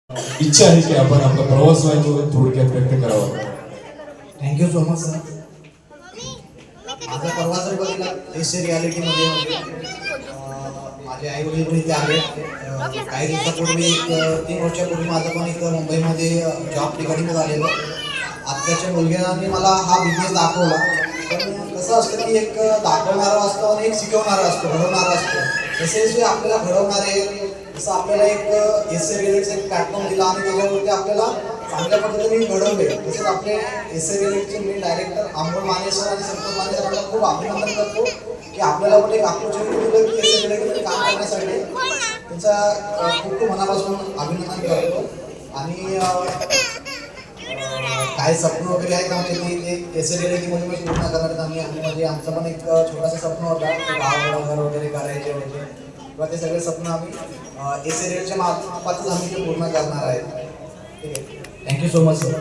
इच्छा आहे की आपण आपला प्रवास आहे तो थोडक्यात व्यक्त करावा. Thank you so much sir. माझा प्रवास जर बघितला एसए रियालिटीमध्ये माझे आई वडील पण इथे आले. काही दिवसापूर्वी 3 वर्षापूर्वी माझं पण इथं मुंबईमध्ये जॉब ठिकाणी आलेलं. आत्याच्या मुलग्याने मला हा बिझनेस दाखवला. पण कसं असतं की एक दाखवणारा असतो आणि एक शिकवणारा असतो, घडवणारा असतो. तसेच जे आपल्याला घडवणारे, जसं आपल्याला एक एसए रिलेटेड एक प्लॅटफॉर्म दिला आणि त्याच्यावरती आपल्याला चांगल्या पद्धतीने घडवले. तसेच आपले एसए रिलेटेडचे main director Amol Mane sir आणि संतोष माने सरांना खूप अभिनंदन करतो की आपल्याला पण एक अपॉर्च्युनिटी दिलं की एसए रिलेटेड काम करण्यासाठी. त्यांचा खूप खूप मनापासून अभिनंदन करतो. आणि काय स्वप्न वगैरे आहेत आमचे ते एसए रिलेटीमध्ये पूर्ण करणार आहेत आम्ही. म्हणजे आमचं पण एक छोटंसं स्वप्न होता गावाला घर वगैरे करायचे वगैरे, किंवा ते सगळे स्वप्न आम्ही एसए रिलेटच्या मार्फतच आम्ही ते पूर्ण करणार आहेत. ठीक आहे. Thank you so much sir.